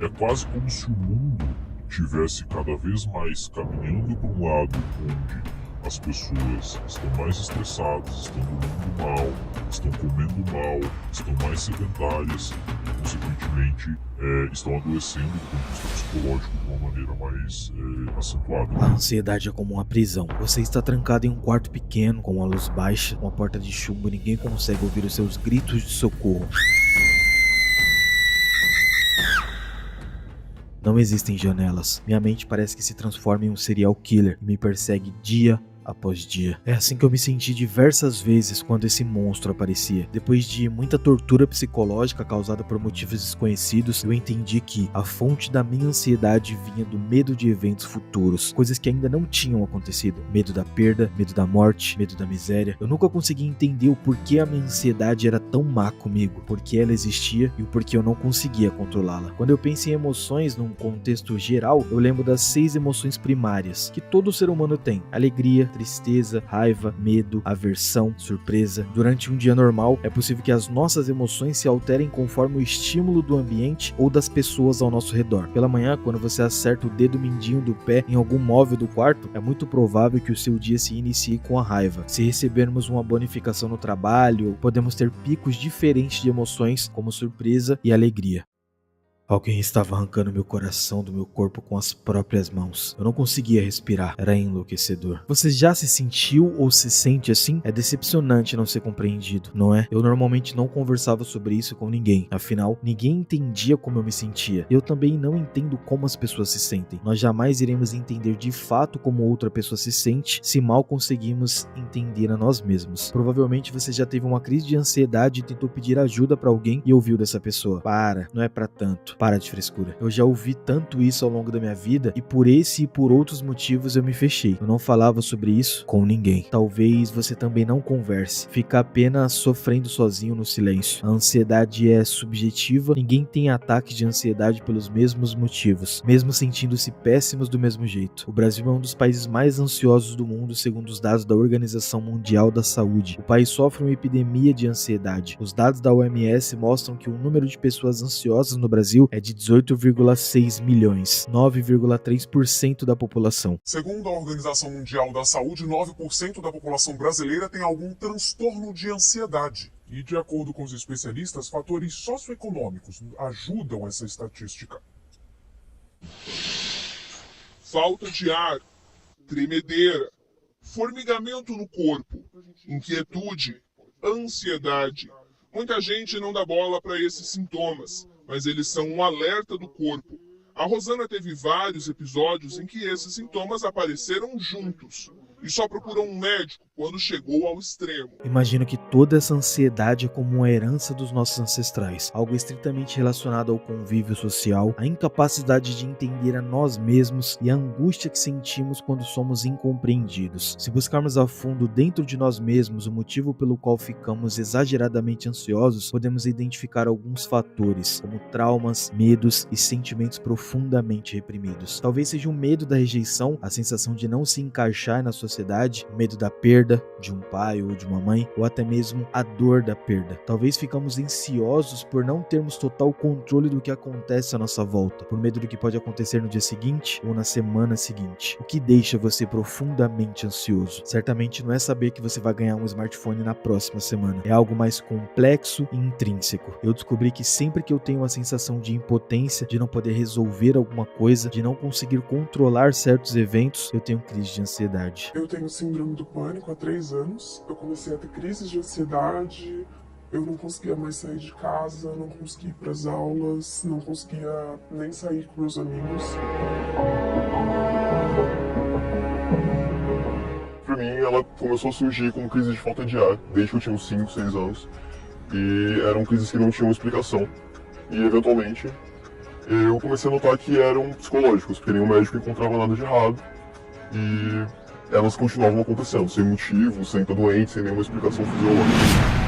É quase como se o mundo tivesse cada vez mais caminhando para um lado onde as pessoas estão mais estressadas, estão dormindo mal, estão comendo mal, estão mais sedentárias e, consequentemente, estão adoecendo do ponto de vista psicológico de uma maneira mais acentuada. A ansiedade é como uma prisão. Você está trancado em um quarto pequeno, com a luz baixa, uma porta de chumbo e ninguém consegue ouvir os seus gritos de socorro. Não existem janelas. Minha mente parece que se transforma em um serial killer e me persegue dia após dia. É assim que eu me senti diversas vezes quando esse monstro aparecia. Depois de muita tortura psicológica causada por motivos desconhecidos, eu entendi que a fonte da minha ansiedade vinha do medo de eventos futuros, coisas que ainda não tinham acontecido. Medo da perda, medo da morte, medo da miséria. Eu nunca consegui entender o porquê a minha ansiedade era tão má comigo, porque ela existia e o porquê eu não conseguia controlá-la. Quando eu penso em emoções num contexto geral, eu lembro das 6 emoções primárias que todo ser humano tem: alegria, tristeza, raiva, medo, aversão, surpresa. Durante um dia normal, é possível que as nossas emoções se alterem conforme o estímulo do ambiente ou das pessoas ao nosso redor. Pela manhã, quando você acerta o dedo mindinho do pé em algum móvel do quarto, é muito provável que o seu dia se inicie com a raiva. Se recebermos uma bonificação no trabalho, podemos ter picos diferentes de emoções, como surpresa e alegria. Alguém estava arrancando meu coração do meu corpo com as próprias mãos. Eu não conseguia respirar, era enlouquecedor. Você já se sentiu ou se sente assim? É decepcionante não ser compreendido, não é? Eu normalmente não conversava sobre isso com ninguém, afinal, ninguém entendia como eu me sentia. Eu também não entendo como as pessoas se sentem. Nós jamais iremos entender de fato como outra pessoa se sente se mal conseguimos entender a nós mesmos. Provavelmente você já teve uma crise de ansiedade e tentou pedir ajuda para alguém e ouviu dessa pessoa: para, não é para tanto. Para de frescura. Eu já ouvi tanto isso ao longo da minha vida e por esse e por outros motivos eu me fechei. Eu não falava sobre isso com ninguém. Talvez você também não converse. Fica apenas sofrendo sozinho no silêncio. A ansiedade é subjetiva. Ninguém tem ataques de ansiedade pelos mesmos motivos, mesmo sentindo-se péssimos do mesmo jeito. O Brasil é um dos países mais ansiosos do mundo, segundo os dados da Organização Mundial da Saúde. O país sofre uma epidemia de ansiedade. Os dados da OMS mostram que o número de pessoas ansiosas no Brasil é de 18,6 milhões, 9,3% da população. Segundo a Organização Mundial da Saúde, 9% da população brasileira tem algum transtorno de ansiedade. E, de acordo com os especialistas, fatores socioeconômicos ajudam essa estatística. Falta de ar, tremedeira, formigamento no corpo, inquietude, ansiedade. Muita gente não dá bola para esses sintomas, mas eles são um alerta do corpo. A Rosana teve vários episódios em que esses sintomas apareceram juntos e só procurou um médico quando chegou ao extremo. Imagino que toda essa ansiedade é como uma herança dos nossos ancestrais, algo estritamente relacionado ao convívio social, a incapacidade de entender a nós mesmos e a angústia que sentimos quando somos incompreendidos. Se buscarmos a fundo dentro de nós mesmos o motivo pelo qual ficamos exageradamente ansiosos, podemos identificar alguns fatores, como traumas, medos e sentimentos profundamente reprimidos. Talvez seja o medo da rejeição, a sensação de não se encaixar na sociedade, o medo da perda de um pai ou de uma mãe, ou até mesmo a dor da perda. Talvez ficamos ansiosos por não termos total controle do que acontece à nossa volta, por medo do que pode acontecer no dia seguinte ou na semana seguinte. O que deixa você profundamente ansioso? Certamente não é saber que você vai ganhar um smartphone na próxima semana. É algo mais complexo e intrínseco. Eu descobri que sempre que eu tenho a sensação de impotência, de não poder resolver alguma coisa, de não conseguir controlar certos eventos, eu tenho crise de ansiedade. Eu tenho síndrome do pânico há 3 anos. Eu comecei a ter crises de ansiedade. Eu não conseguia mais sair de casa, não conseguia ir para as aulas, não conseguia nem sair com meus amigos. Pra mim, ela começou a surgir como crise de falta de ar, desde que eu tinha uns 5, 6 anos. E eram crises que não tinham explicação. E, eventualmente, eu comecei a notar que eram psicológicos, porque nenhum médico encontrava nada de errado. E elas continuavam acontecendo, sem motivo, sem estar doente, sem nenhuma explicação fisiológica.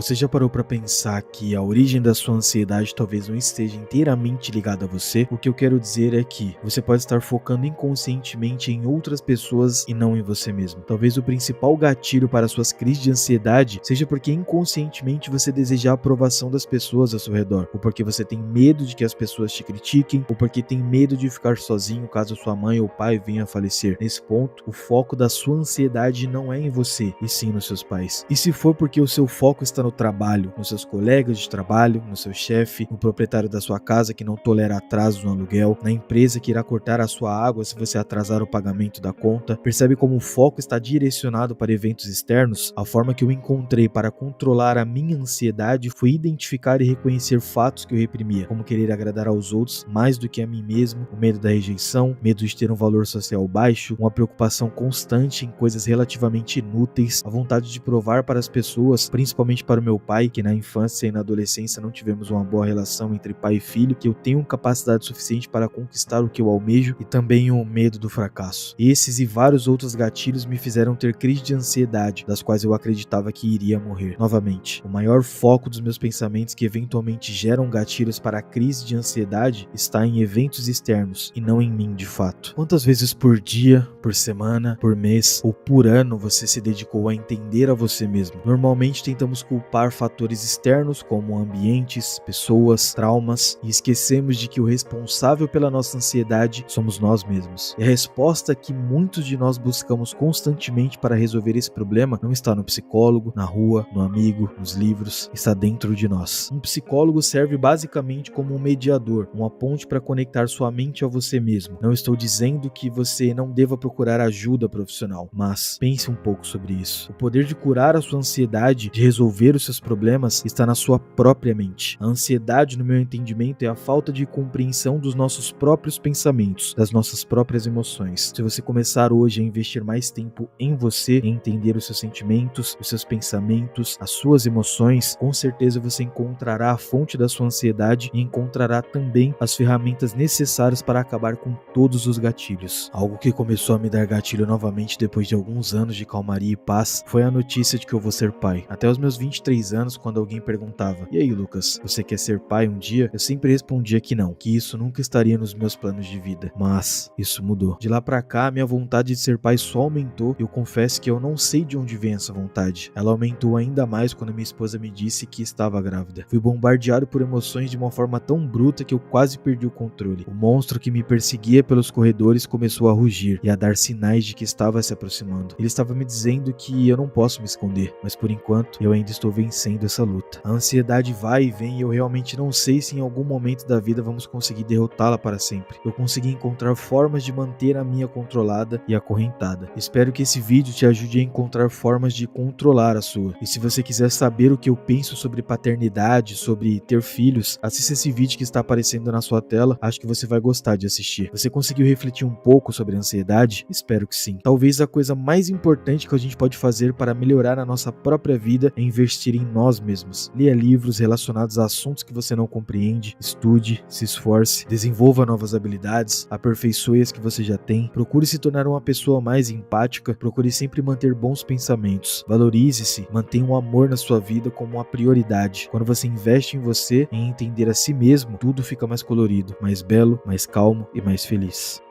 Você já parou para pensar que a origem da sua ansiedade talvez não esteja inteiramente ligada a você? O que eu quero dizer é que você pode estar focando inconscientemente em outras pessoas e não em você mesmo. Talvez o principal gatilho para suas crises de ansiedade seja porque inconscientemente você deseja a aprovação das pessoas ao seu redor, ou porque você tem medo de que as pessoas te critiquem, ou porque tem medo de ficar sozinho caso sua mãe ou pai venha a falecer. Nesse ponto, o foco da sua ansiedade não é em você, e sim nos seus pais. E se for porque o seu foco está no trabalho, nos seus colegas de trabalho, no seu chefe, no proprietário da sua casa que não tolera atrasos no aluguel, na empresa que irá cortar a sua água se você atrasar o pagamento da conta, percebe como o foco está direcionado para eventos externos? A forma que eu encontrei para controlar a minha ansiedade foi identificar e reconhecer fatos que eu reprimia, como querer agradar aos outros mais do que a mim mesmo, o medo da rejeição, medo de ter um valor social baixo, uma preocupação constante em coisas relativamente inúteis, a vontade de provar para as pessoas, principalmente para o meu pai, que na infância e na adolescência não tivemos uma boa relação entre pai e filho, que eu tenho capacidade suficiente para conquistar o que eu almejo, e também o medo do fracasso. Esses e vários outros gatilhos me fizeram ter crises de ansiedade, das quais eu acreditava que iria morrer. Novamente, o maior foco dos meus pensamentos que eventualmente geram gatilhos para a crise de ansiedade está em eventos externos e não em mim de fato. Quantas vezes por dia, por semana, por mês ou por ano você se dedicou a entender a você mesmo? Normalmente tentamos culpar fatores externos como ambientes, pessoas, traumas, e esquecemos de que o responsável pela nossa ansiedade somos nós mesmos. E a resposta que muitos de nós buscamos constantemente para resolver esse problema não está no psicólogo, na rua, no amigo, nos livros, está dentro de nós. Um psicólogo serve basicamente como um mediador, uma ponte para conectar sua mente a você mesmo. Não estou dizendo que você não deva procurar ajuda profissional, mas pense um pouco sobre isso. O poder de curar a sua ansiedade, de resolver os seus problemas, está na sua própria mente. A ansiedade, no meu entendimento, é a falta de compreensão dos nossos próprios pensamentos, das nossas próprias emoções. Se você começar hoje a investir mais tempo em você, em entender os seus sentimentos, os seus pensamentos, as suas emoções, com certeza você encontrará a fonte da sua ansiedade e encontrará também as ferramentas necessárias para acabar com todos os gatilhos. Algo que começou a me dar gatilho novamente depois de alguns anos de calmaria e paz foi a notícia de que eu vou ser pai. Até os meus 23 anos, quando alguém perguntava: "E aí, Lucas, você quer ser pai um dia?", eu sempre respondia que não, que isso nunca estaria nos meus planos de vida. Mas isso mudou. De lá pra cá, minha vontade de ser pai só aumentou, e eu confesso que eu não sei de onde vem essa vontade. Ela aumentou ainda mais quando minha esposa me disse que estava grávida. Fui bombardeado por emoções de uma forma tão bruta que eu quase perdi o controle. O monstro que me perseguia pelos corredores começou a rugir e a dar sinais de que estava se aproximando. Ele estava me dizendo que eu não posso me esconder, mas por enquanto eu ainda estou vencendo essa luta. A ansiedade vai e vem e eu realmente não sei se em algum momento da vida vamos conseguir derrotá-la para sempre. Eu consegui encontrar formas de manter a minha controlada e acorrentada. Espero que esse vídeo te ajude a encontrar formas de controlar a sua. E se você quiser saber o que eu penso sobre paternidade, sobre ter filhos, assista esse vídeo que está aparecendo na sua tela. Acho que você vai gostar de assistir. Você conseguiu refletir um pouco sobre a ansiedade? Espero que sim. Talvez a coisa mais importante que a gente pode fazer para melhorar a nossa própria vida é investir em nós mesmos. Leia livros relacionados a assuntos que você não compreende, estude, se esforce, desenvolva novas habilidades, aperfeiçoe as que você já tem, procure se tornar uma pessoa mais empática, procure sempre manter bons pensamentos, valorize-se, mantenha o amor na sua vida como uma prioridade. Quando você investe em você, em entender a si mesmo, tudo fica mais colorido, mais belo, mais calmo e mais feliz.